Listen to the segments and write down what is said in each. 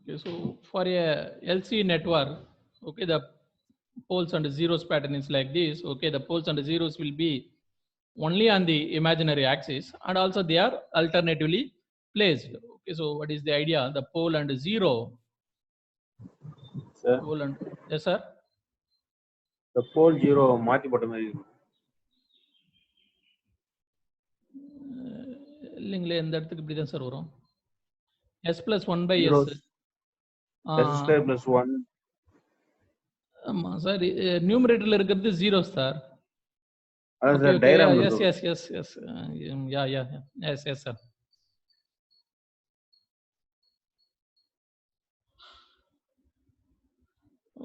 Okay, so for a LC network, okay, the poles and zeros pattern is like this. Okay, the poles and zeros will be only on the imaginary axis, and also they are alternatively placed. Okay, so what is the idea? The pole and zero. Sir, Pole and yes, sir. the pole zero மாத்தி போட்ட மாதிரி இருக்கும். இல்லைங்களே இந்த இடத்துக்கு இப்படி தான் sir வரும். S plus 1 by Zeros. S. S square plus 1. ஆமா சார், நியூமரேட்டர்ல இருக்கிறது ஜீரோஸ் சார். அதான் Okay, sir okay, diagram yeah, ல yes, சொல்றேன். yes, yes, yes. Yes, yes, sir.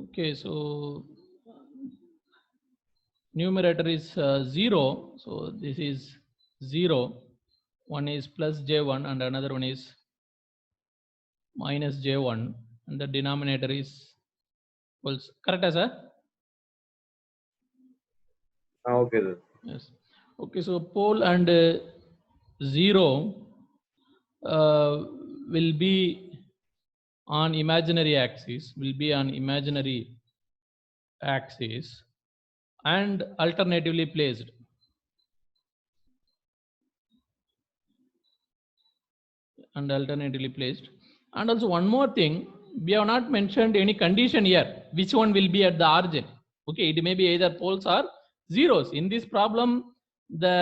Okay, so numerator is 0. So this is 0. One is plus J1 and another one is minus J1, and the denominator is equals. Correct, sir? Okay, sir. Yes. Okay, so pole and zero will be on imaginary axis, and alternatively placed. And also one more thing, we have not mentioned any condition here, which one will be at the origin. Okay, it may be either poles or zeros. In this problem, the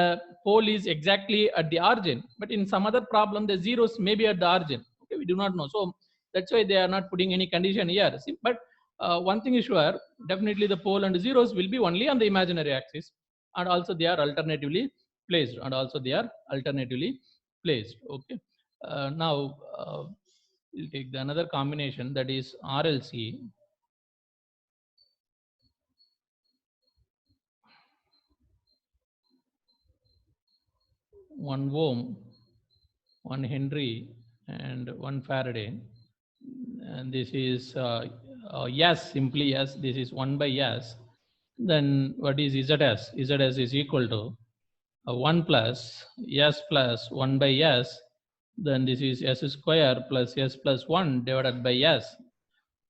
pole is exactly at the origin, but in some other problem, the zeros may be at the origin. Okay, we do not know. So that's why they are not putting any condition here. See, but one thing is sure, definitely the pole and zeros will be only on the imaginary axis, and also they are alternatively placed. Okay. Now we'll take the another combination, that is RLC. 1 ohm, 1 Henry, and 1 Faraday. And this is S, simply S. This is 1 by S. Then what is ZS? ZS is equal to 1 plus S plus 1 by S. Then this is S square plus S plus 1 divided by S.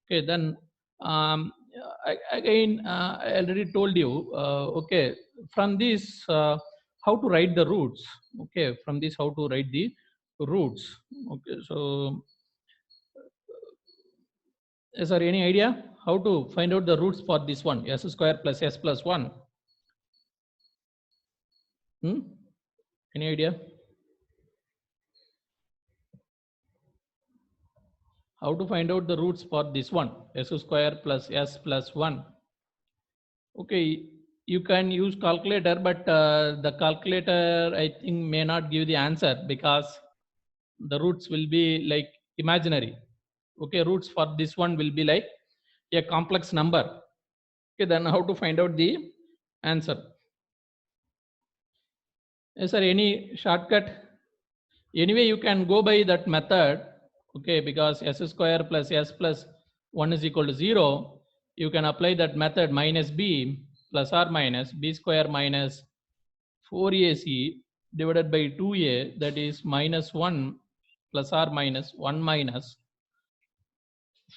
Okay, then again, I already told you, okay, from this, how to write the roots. Okay, from this, how to write the roots. Okay, so is there any idea how to find out the roots for this one? S square plus S plus 1. Any idea? How to find out the roots for this one? S square plus S plus 1. Okay, you can use calculator, but the calculator, I think, may not give the answer because the roots will be like imaginary. Okay, roots for this one will be like a complex number. Okay, then how to find out the answer? Is there any shortcut? Anyway, you can go by that method. Okay, because S square plus S plus 1 is equal to 0. You can apply that method, minus B plus or minus B square minus 4AC divided by 2A, that is minus 1 plus or minus 1 minus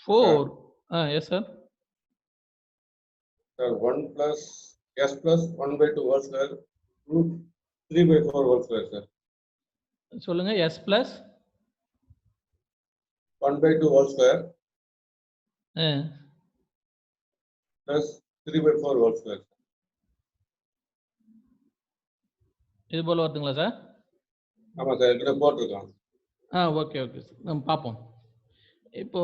4. Yes, sir. Sir, 1 plus S plus 1 by 2 whole square root 3 by 4 whole square, sir. சொல்லுங்க, S plus 1 by 2 whole square uh, plus 3 by 4 whole square. இது போல வருதுங்களா sir? ஆமா sir, இதுல போட்டுருக்கோம். Okay okay sir, நம்ம பார்ப்போம். இப்போ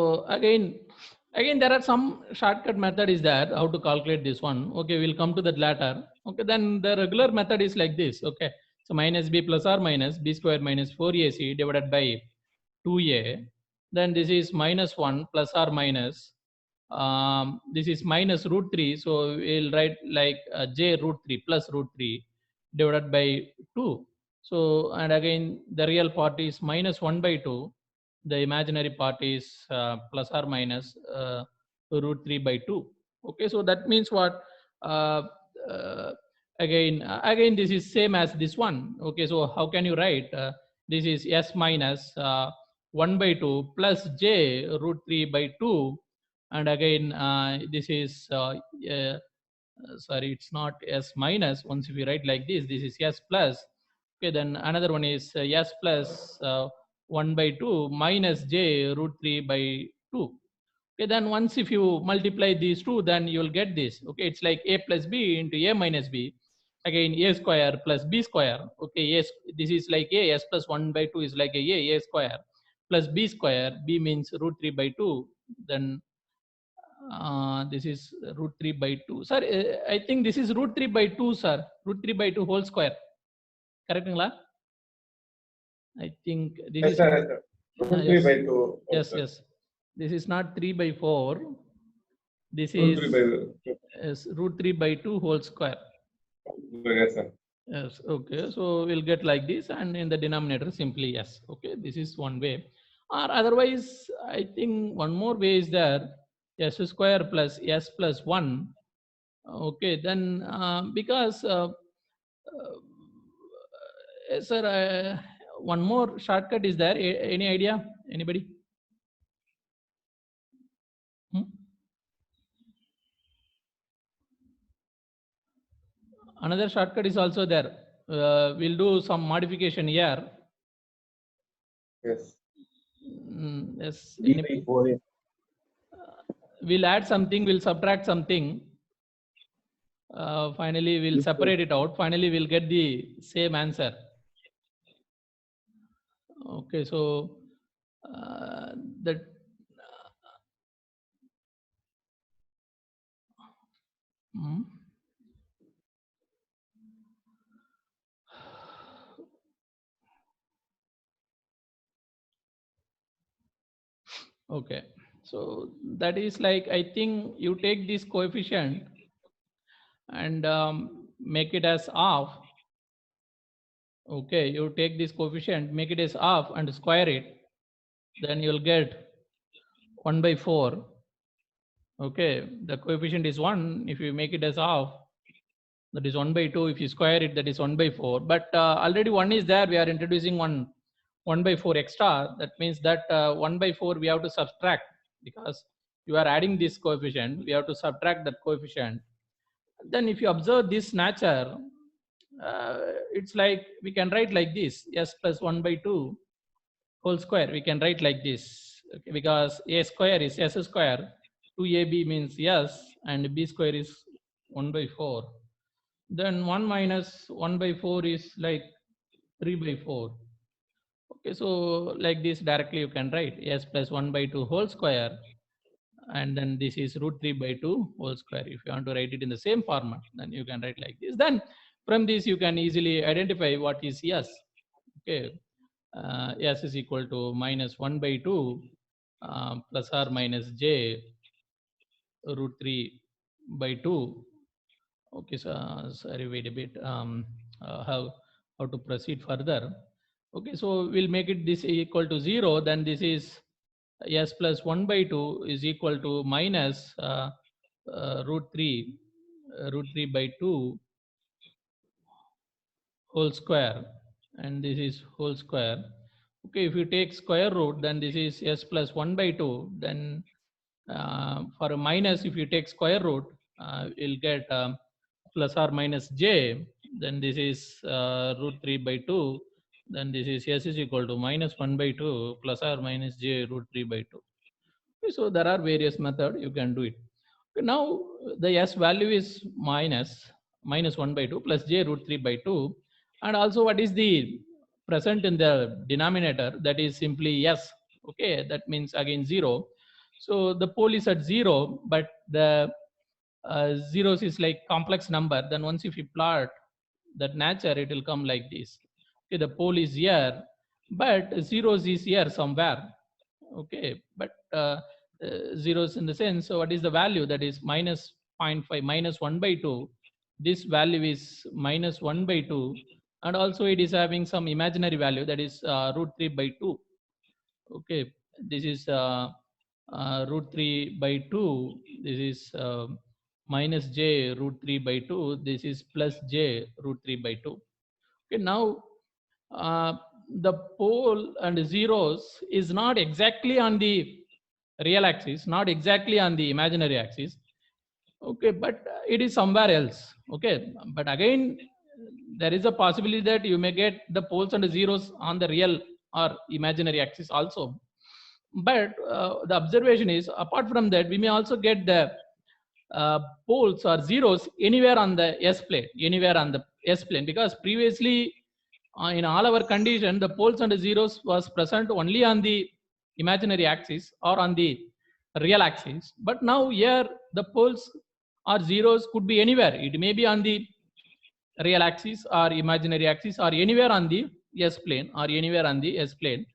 again there are some shortcut method is there, how to calculate this one. Okay, we'll come to that later. Okay, then the regular method is like this. Okay, so minus B plus or minus B square minus 4AC divided by 2A. Then this is minus 1 plus or minus, this is minus root 3. So we'll write like J root 3 plus root 3 divided by 2. So, and again, the real part is minus 1 by 2. The imaginary part is plus or minus root 3 by 2. Okay, so that means what? Again, this is same as this one. Okay, so how can you write? This is S minus 1 by 2 plus j root 3 by 2. And again, this is, sorry, it's not s minus. Once if you write like this is s plus. Okay, then another one is s plus 1 by 2 minus j root 3 by 2. Okay, then once if you multiply these two, then you will get this. Okay, it's like a plus b into a minus b. Again, a square plus b square. Okay, yes, this is like a, s plus 1 by 2 is like a square plus b square. B means root 3 by 2. Then this is root 3 by 2. Sir, I think this is root 3 by 2, sir. Root 3 by 2 whole square. Correct? I think this Yes, is. sir. Yes, sir. Root 3 Yes. by 2. Yes, yes. This is not 3 by 4. This Root is 3 by yes, root 3 by 2 whole square. yes, sir. Yes, okay. So we'll get like this, and in the denominator simply yes. Okay, this is one way. Or otherwise, I think one more way is there, s square plus s plus 1. Okay, then because sir, one more shortcut is there. Any idea? Anybody? Another shortcut is also there. We'll do some modification here. Yes. Yes. D by 4. We'll add something, we'll subtract something. Finally, we'll separate it out. Finally, we'll get the same answer. Okay, so that okay, so that is like, I think you take this coefficient and make it as half. Okay, you take this coefficient, make it as half and square it, then you'll get 1 by 4. Okay, the coefficient is 1. If you make it as half, that is 1 by 2. If you square it, that is 1 by 4. But already 1 is there. We are introducing 1 by 4 extra. That means that 1 by 4 we have to subtract, because you are adding this coefficient. We have to subtract that coefficient. Then if you observe this nature, it's like we can write like this: s plus 1 by 2 whole square. We can write like this, okay, because a square is s square. 2ab means yes, and b square is 1 by 4. Then 1 minus 1 by 4 is like 3 by 4. Okay, so like this directly you can write s plus 1 by 2 whole square, and then this is root 3 by 2 whole square. If you want to write it in the same format, then you can write like this. Then from this you can easily identify what is s. Okay, s is equal to minus 1 by 2 plus or minus j root 3 by 2. Okay, so sorry, wait a bit. How to proceed further? Okay, so we'll make it this equal to 0. Then this is s plus 1 by 2 is equal to minus root 3 by 2 whole square, and this is whole square. Okay, if you take square root, then this is s plus 1 by 2. Then for a minus, if you take square root, you'll get plus or minus j. Then this is root 3 by 2. Then this is s is equal to minus 1 by 2 plus or minus j root 3 by 2. Okay, so there are various methods you can do it. Okay, now the s value is minus 1 by 2 plus j root 3 by 2. And also what is the present in the denominator? That is simply s. Okay, that means again 0. So the pole is at 0, but the zeros is like complex number. Then once if you plot that nature, it will come like this. Okay, the pole is here, but zeros is here somewhere. Okay, but zeros in the sense, so what is the value? That is minus 0.5 minus 1 by 2. This value is minus 1 by 2, and also it is having some imaginary value, that is root 3 by 2. Okay, this is root 3 by 2. This is minus j root 3 by 2. This is plus j root 3 by 2. Okay, now the pole and zeros is not exactly on the real axis, not exactly on the imaginary axis. Okay, but it is somewhere else. Okay, but again, there is a possibility that you may get the poles and zeros on the real or imaginary axis also. But the observation is, apart from that, we may also get the poles or zeros anywhere on the S plane, anywhere on the S plane, because previously in all our condition, the poles and the zeros was present only on the imaginary axis or on the real axis. But now here the poles or zeros could be anywhere. It may be on the real axis or imaginary axis or anywhere on the S plane or anywhere on the S plane.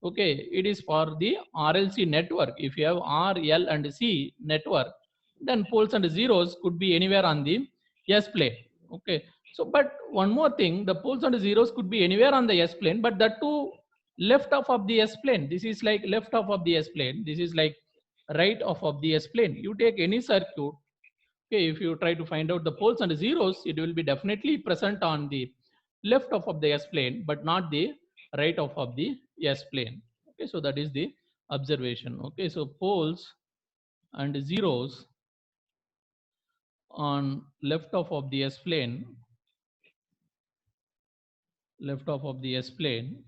Okay, it is for the RLC network. If you have R, L and C network, then poles and zeros could be anywhere on the S plane. Okay, so but one more thing, the poles and zeros could be anywhere on the S plane, but that too left off of the S plane. This is like left off of the S plane. This is like right off of the S plane. You take any circuit. Okay, if you try to find out the poles and zeros, it will be definitely present on the left of the S plane, but not the right of the S plane. Okay, so that is the observation. Okay, so poles and zeros on left of the S plane, left of the S plane.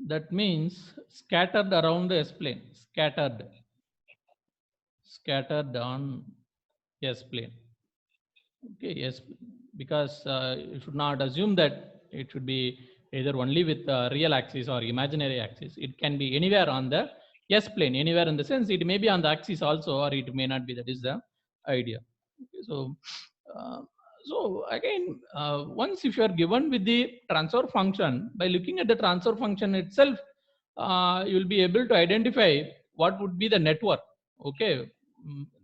That means scattered around the S plane, scattered on S plane. Okay, yes, because you should not assume that it should be either only with real axis or imaginary axis. It can be anywhere on the S plane, anywhere in the sense it may be on the axis also, or it may not be. That is the idea. Okay, so again, once if you are given with the transfer function, by looking at the transfer function itself, you will be able to identify what would be the network. Okay,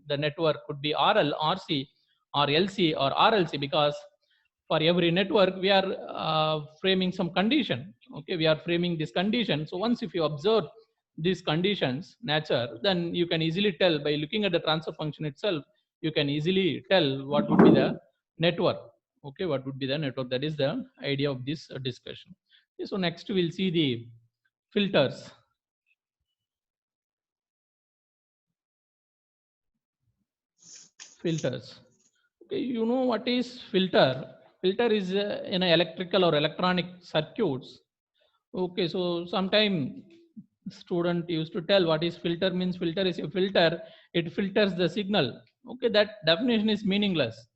the network could be RL, RC, or LC or RLC, because for every network we are framing some condition. Okay, we are framing this condition. So once if you observe these conditions nature, then you can easily tell by looking at the transfer function itself, you can easily tell what would be the network. Okay, what would be the network? That is the idea of this discussion. Okay, so next we'll see the filters. Filters. Okay, you know what is filter? Filter is in a electrical or electronic circuits. Okay, so sometime student used to tell what is filter means. Filter is a filter. It filters the signal. Okay, that definition is meaningless.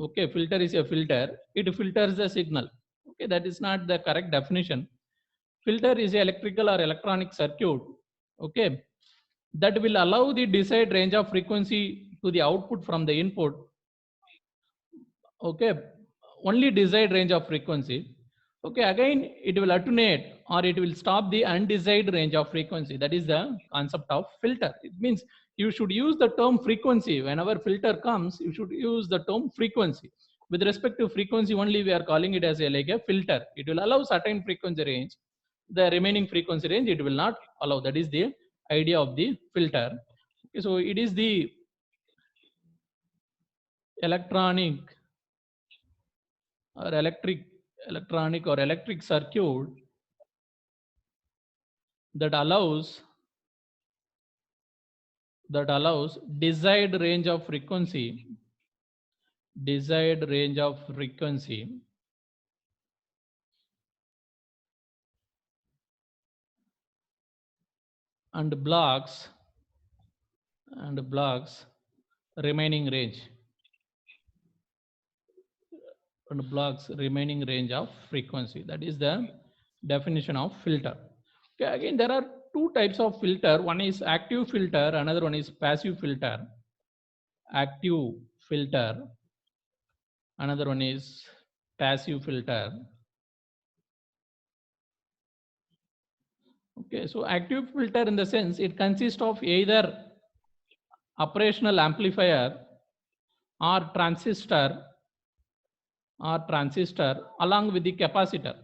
Okay, filter is a filter. It filters the signal. Okay, that is not the correct definition. Filter is a electrical or electronic circuit. Okay, that will allow the desired range of frequency to the output from the input. Okay, only desired range of frequency. Okay, again it will attenuate or it will stop the undesired range of frequency. That is the concept of filter. It means you should use the term frequency. Whenever filter comes, you should use the term frequency. With respect to frequency only, we are calling it as like a filter. It will allow certain frequency range. The remaining frequency range it will not allow. That is the idea of the filter. Okay, so it is the electronic or electric circuit that allows desired range of frequency and blocks remaining range of frequency. That is the definition of filter. Okay, again there are two types of filter. One is active filter, another one is passive filter. Active filter, another one is passive filter. Okay, so active filter in the sense it consists of either operational amplifier or transistor along with the capacitor.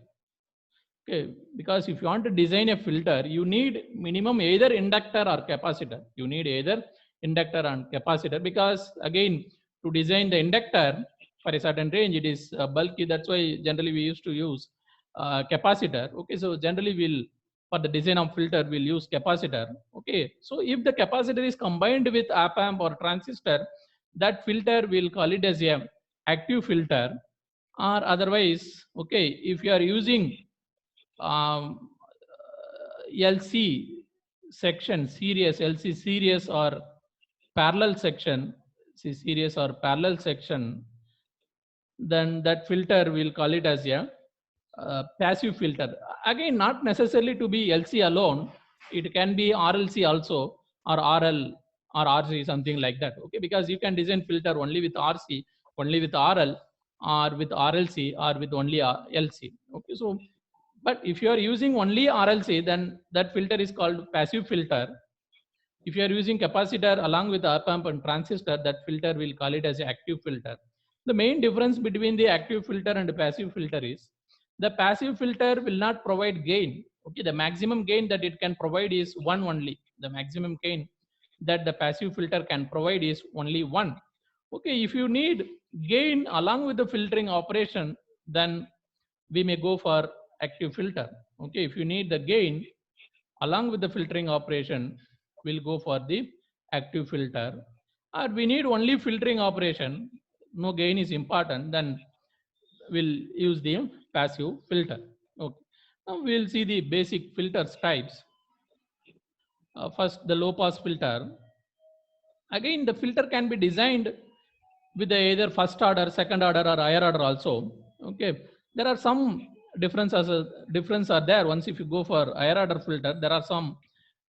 Okay, because if you want to design a filter, you need minimum either inductor or capacitor. You need either inductor and capacitor, because again to design the inductor, for a certain range it is bulky. That's why generally we used to use capacitor. Okay, so generally we'll, for the design of filter, we'll use capacitor. Okay, so if the capacitor is combined with op-amp or transistor, that filter we'll call it as a active filter. Or otherwise, okay, if you are using LC section series, LC series or parallel section, see series or parallel section, then that filter we'll call it as a passive filter. Again, not necessarily to be LC alone, it can be RLC also, or RL or RC, something like that. Okay, because you can design filter only with RC, only with RL, or with RLC, or with only LC. Okay, so but if you are using only RLC, then that filter is called passive filter. If you are using capacitor along with op-amp and transistor, that filter will call it as an active filter. The main difference between the active filter and the passive filter is the passive filter will not provide gain. Okay, the maximum gain that it can provide is one only. The maximum gain that the passive filter can provide is only one. Okay, if you need gain along with the filtering operation, then we may go for active filter. Okay, if you need the gain along with the filtering operation, we'll go for the active filter. Or we need only filtering operation, no gain is important, then we'll use the passive filter. Okay, now we'll see the basic filters types. First, the low pass filter. Again, the filter can be designed with either first order, second order, or higher order also. Okay, there are some difference are there. Once if you go for higher order filter, there are some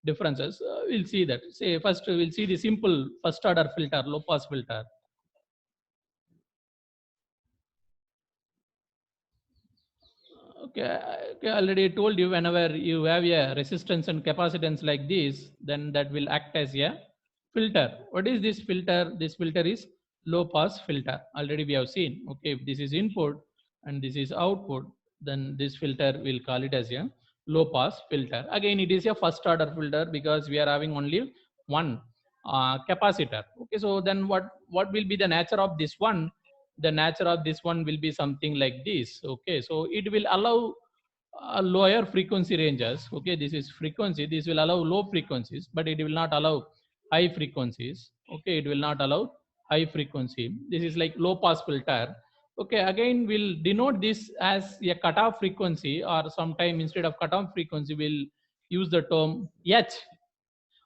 differences. We'll see that. Say first we'll see the simple first order filter, low pass filter. Okay, okay, already told you, whenever you have a resistance and capacitance like this, then that will act as a filter. What is this filter? This filter is low pass filter. Already we have seen. Okay, if this is input and this is output, then this filter will call it as a low pass filter. Again, it is a first order filter because we are having only one capacitor. Okay, so then what will be the nature of this one? The nature of this one will be something like this. Okay, so it will allow lower frequency ranges. Okay, this is frequency, this will allow low frequencies, but it will not allow high frequencies. Okay, it will not allow high frequency. This is like low pass filter. Okay, again we'll denote this as a cutoff frequency, or sometime instead of cutoff frequency we'll use the term H.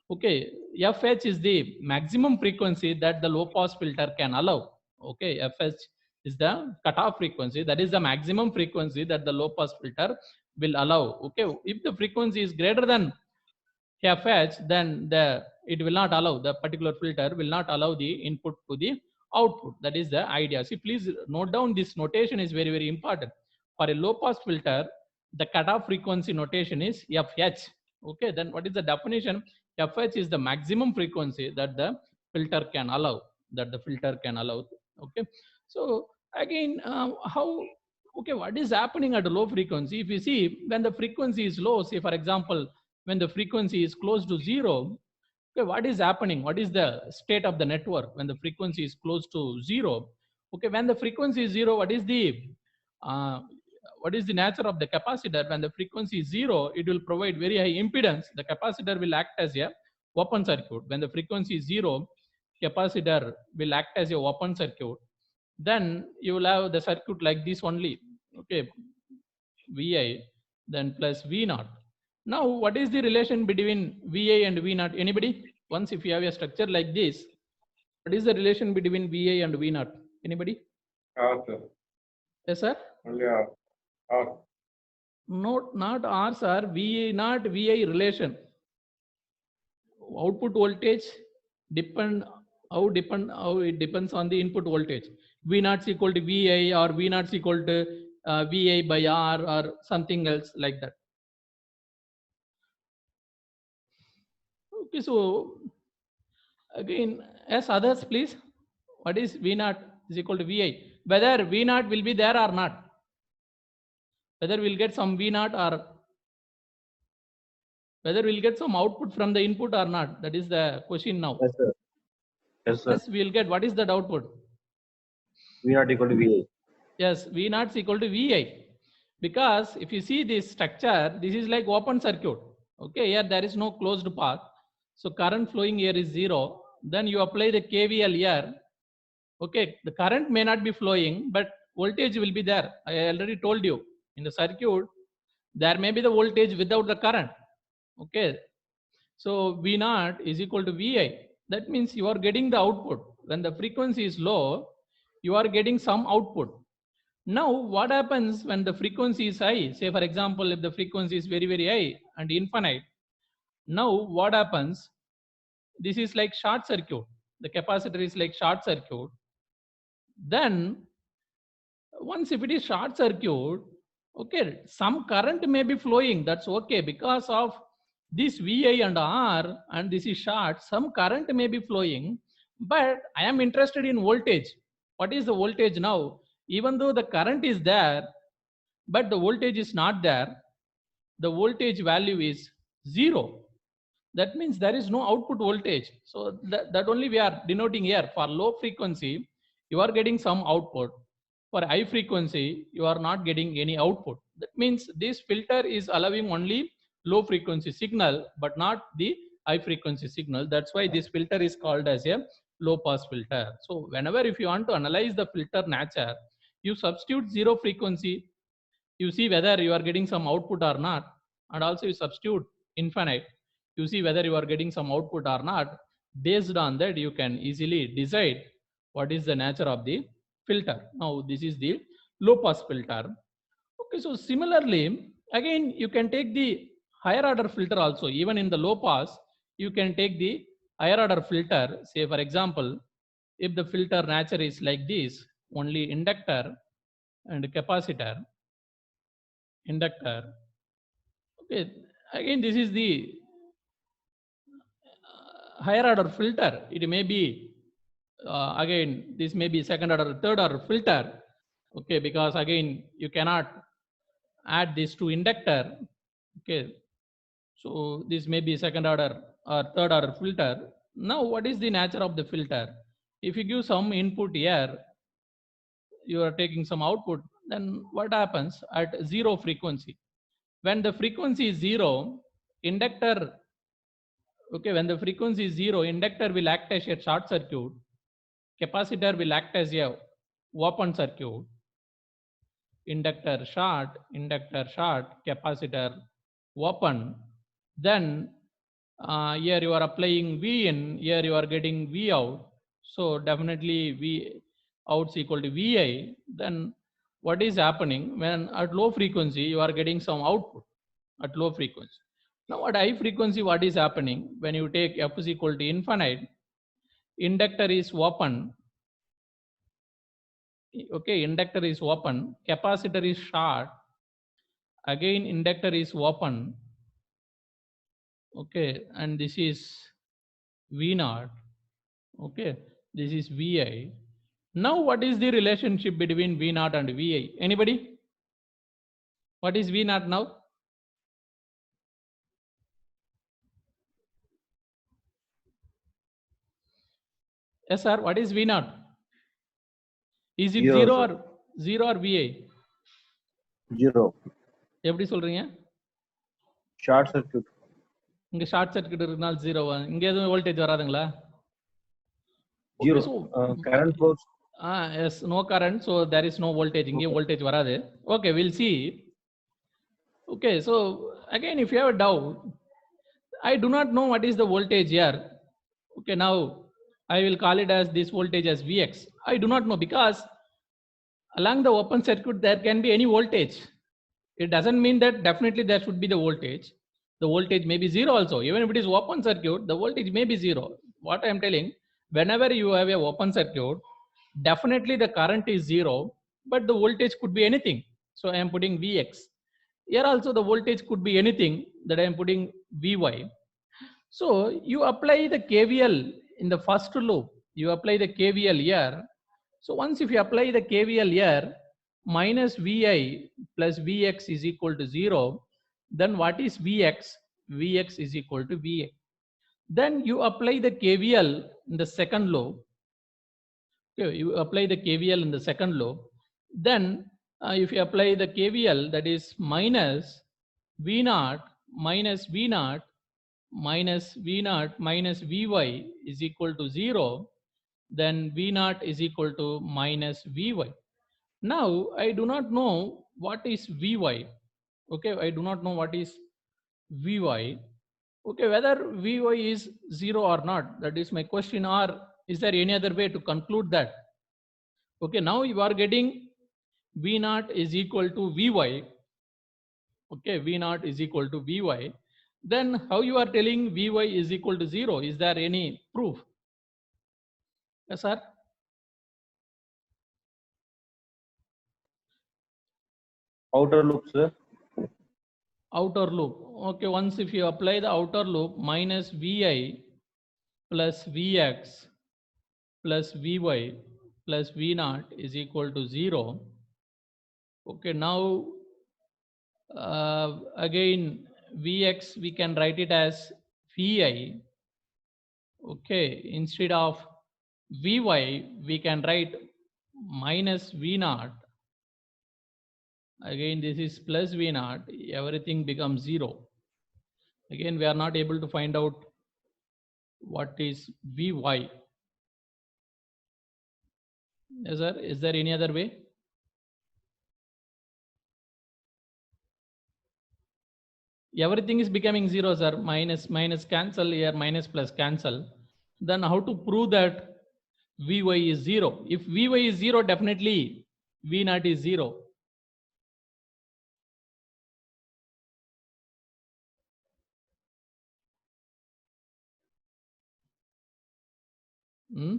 Okay, FH is the maximum frequency that the low pass filter can allow. Okay, FH is the cutoff frequency, that is the maximum frequency that the low pass filter will allow. Okay, if the frequency is greater than FH, then it will not allow, the particular filter will not allow the input to the output. That is the idea. See, please note down, this notation is very, very important. For a low pass filter, the cutoff frequency notation is FH. Okay, then what is the definition? FH is the maximum frequency that the filter can allow, Okay, so again, what is happening at a low frequency? If you see, when the frequency is low, say for example, when the frequency is close to zero, okay, what is happening? What is the state of the network when the frequency is close to zero? Okay, when the frequency is zero, what is the nature of the capacitor? When the frequency is zero, it will provide very high impedance. The capacitor will act as a open circuit. When the frequency is zero, capacitor will act as a open circuit. Then you will have the circuit like this only. Okay, Vi then plus V naught. Now, what is the relation between VA and V naught? Anybody? Once if you have a structure like this, what is the relation between VA and V naught? Anybody? R, sir. Yes, sir. Only R. R. No, not R, sir. VA not VI relation. Output voltage how it depends on the input voltage. V naught is equal to VI, or V naught is equal to VI by R, or something else like that. Okay, so again, as others, please, what is V naught is equal to VI? Whether V naught will be there or not, whether we'll get some V naught, or whether we'll get some output from the input or not, that is the question now. Yes, sir. Yes, sir. Yes, we'll get. What is that output? V naught equal to Vi. Yes, V naught is equal to Vi. Because if you see this structure, this is like open circuit. Okay, here there is no closed path. So current flowing here is 0. Then you apply the KVL here. Okay, the current may not be flowing, but voltage will be there. I already told you in the circuit, there may be the voltage without the current. Okay, so V naught is equal to Vi. That means you are getting the output. When the frequency is low, you are getting some output. Now, what happens when the frequency is high? Say, for example, if the frequency is very, very high and infinite. Now, what happens? This is like short circuit. The capacitor is like short circuit. Then, once if it is short circuit, okay, some current may be flowing. That's okay because of this Vi and R, and this is short. Some current may be flowing, but I am interested in voltage. What is the voltage now? Even though the current is there, but the voltage is not there, the voltage value is 0. That means there is no output voltage. So that only we are denoting here. For low frequency, you are getting some output. For high frequency, you are not getting any output. That means this filter is allowing only low frequency signal, but not the high frequency signal. That's why this filter is called as a low pass filter. So whenever if you want to analyze the filter nature, you substitute 0 frequency, you see whether you are getting some output or not, and also you substitute infinite, you see whether you are getting some output or not. Based on that, you can easily decide what is the nature of the filter. Now this is the low pass filter. Okay, so similarly, again you can take the higher order filter also. Even in the low pass, you can take the higher order filter. Say for example, if the filter nature is like this, only inductor and capacitor, inductor. Okay, again this is the higher order filter. It may be again this may be second order, third order filter. Okay, because again you cannot add this to inductor. Okay, so this may be second order or third order filter. Now what is the nature of the filter? If you give some input here, you are taking some output, then what happens at 0 frequency? When the frequency is 0, inductor, okay, when the frequency is 0, inductor will act as a short circuit, capacitor will act as a open circuit, inductor short, capacitor open. Then here you are applying V in, here you are getting V out. So definitely V out is equal to Vi. Then what is happening when at low frequency you are getting some output at low frequency. Now at high frequency, what is happening when you take F is equal to infinite, inductor is open. Okay, inductor is open, capacitor is short, again inductor is open. Okay, and this is V naught. Okay, this is Vi. Now what is the relationship between V naught and Vi? Anybody? What is V naught now? Yes sir, what is V naught? Is it Zero, 0 or Vi? 0. எப்படி சொல்றீங்க? Short circuit. இங்க short circuit இருக்கனால 0. இங்க எதுவும் voltage வராதுங்களா? 0. so Current flows. yes, no current, so there is no voltage. இங்கே voltage வராது. Okay, we'll see. Okay, so again if you have a doubt, I do not know what is the voltage here. Okay, now I will call it as this voltage as Vx. I do not know because along the open circuit there can be any voltage. It doesn't mean that definitely there should be the voltage. The voltage may be 0 also. Even if it is open circuit, the voltage may be 0. What I am telling, whenever you have a open circuit, definitely the current is 0, but the voltage could be anything. So I am putting Vx. Here also the voltage could be anything, that I am putting Vy. So you apply the KVL in the first loop. You apply the KVL here. So once if you apply the KVL here, minus Vi plus Vx is equal to 0, then what is Vx? Vx is equal to Va. Then you apply the KVL in the second loop. Okay, you apply the KVL in the second loop. Then if you apply the KVL, that is minus V0 minus V0 minus V0 minus Vy is equal to 0, then V0 is equal to minus Vy. Now I do not know what is Vy. Okay, I do not know what is Vy. Okay, whether Vy is 0 or not, that is my question, or is there any other way to conclude that? Okay, now you are getting V0 is equal to Vy. Okay, V0 is equal to Vy. Then how you are telling Vy is equal to 0? Is there any proof? Yes, sir. Outer loop, sir. Outer loop. Okay, once if you apply the outer loop, minus Vi plus Vx plus Vy plus V0 is equal to 0. Okay, now again Vx we can write it as Vi. Okay, instead of Vy we can write minus V0. Again this is plus V0, everything becomes 0. Again we are not able to find out what is Vy. Yes, sir. Is there any other way? Everything is becoming 0, sir. Minus minus cancel here, minus plus cancel. Then how to prove that Vy is 0? If Vy is 0, definitely V0 is 0. Hmm?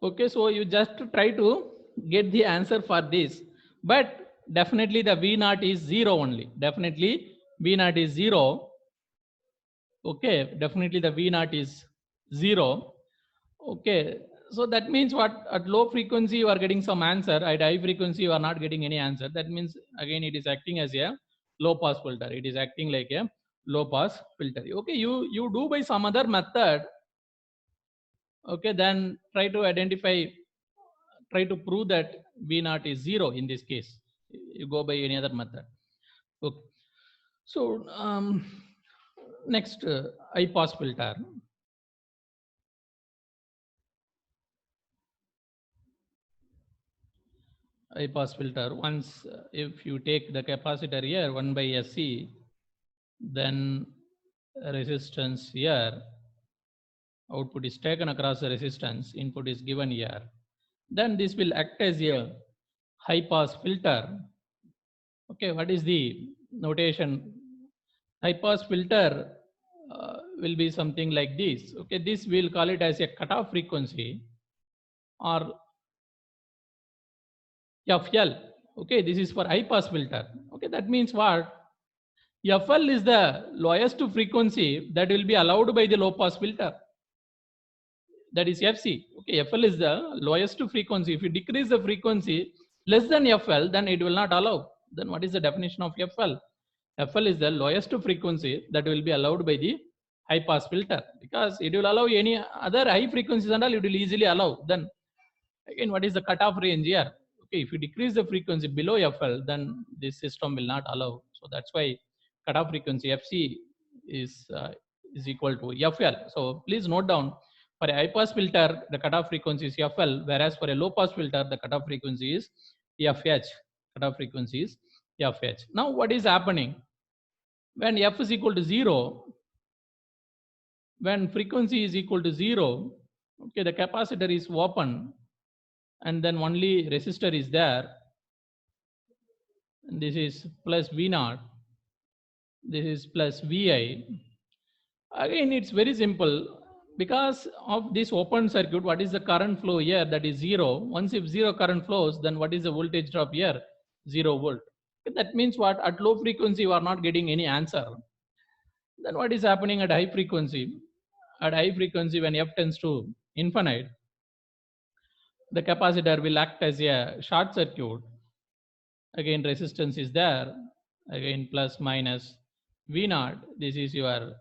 Okay, so you just try to get the answer for this, but definitely the V0 is 0 only. Definitely V0 is 0. Okay, definitely the V0 is 0. Okay, so that means what? At low frequency you are getting some answer, at high frequency you are not getting any answer. That means again it is acting as a low pass filter. It is acting like a low pass filter. Okay, you do by some other method. Okay, then try to identify, try to prove that V0 is 0 in this case. You go by any other method. Okay, so next high pass filter. High pass filter, once if you take the capacitor here 1 by SC, then resistance here, output is taken across the resistance, input is given here, then this will act as a high pass filter. Okay, what is the notation? High pass filter will be something like this. Okay, this we'll call it as a cutoff frequency or FL. Okay, this is for high pass filter. Okay, that means what? FL is the lowest frequency that will be allowed by the low pass filter. That is FC. Okay, FL is the lowest frequency. If you decrease the frequency less than FL, then it will not allow. Then what is the definition of FL? FL is the lowest frequency that will be allowed by the high pass filter, because it will allow any other high frequencies and all, it will easily allow. Then again, what is the cutoff range here? Okay, if you decrease the frequency below FL, then this system will not allow. So that's why cutoff frequency FC is equal to FL. So please note down, for a high pass filter, the cutoff frequency is FL, whereas for a low pass filter, the cutoff frequency is FH. Cutoff frequency is FH. Now what is happening? When F is equal to 0, when frequency is equal to 0, okay, the capacitor is open and then only resistor is there. And this is plus V0, this is plus Vi. Again, it's very simple. Because of this open circuit, what is the current flow here? That is 0. Once if 0 current flows, then what is the voltage drop here? 0 volt. That means what? At low frequency, you are not getting any answer. Then what is happening at high frequency? At high frequency, when F tends to infinite, the capacitor will act as a short circuit. Again, resistance is there. Again, plus minus V0. This is your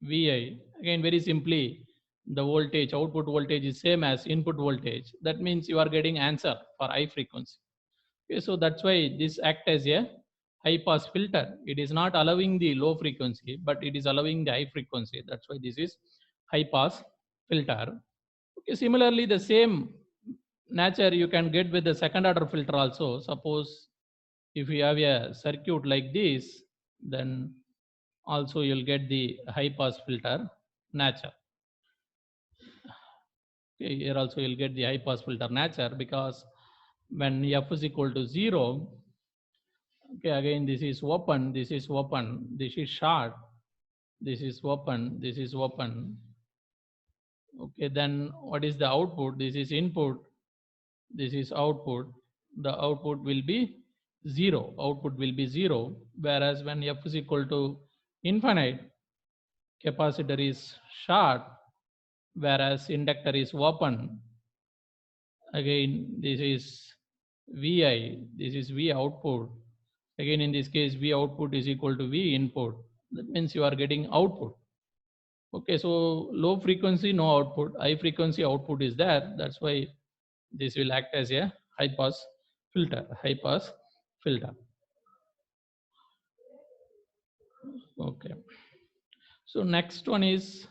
Vi. Again, very simply, the voltage, output voltage is same as input voltage, that means you are getting answer for high frequency. Okay, so that's why this act as a high pass filter. It is not allowing the low frequency, but it is allowing the high frequency. That's why this is high pass filter. Okay, similarly, the same nature you can get with the second order filter also. Suppose if you have a circuit like this, then also you'll get the high pass filter nature. Okay, here also you'll get the high pass filter nature, because when f is equal to 0, okay, again this is open, this is open, this is short, this is open, this is open. Okay, then what is the output? This is input, this is output. The output will be 0. Output will be 0. Whereas when f is equal to infinite, capacitor is short, whereas inductor is open. Again, this is Vi, this is V output. Again, in this case, V output is equal to V input. That means you are getting output. Okay, so low frequency, no output. High frequency output is there. That's why this will act as a high pass filter. High pass filter. Okay. So next one is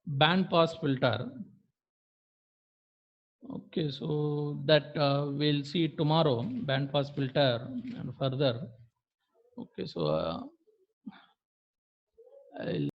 band pass filter. Okay, so that we'll see tomorrow, band pass filter and further. Okay, so I'll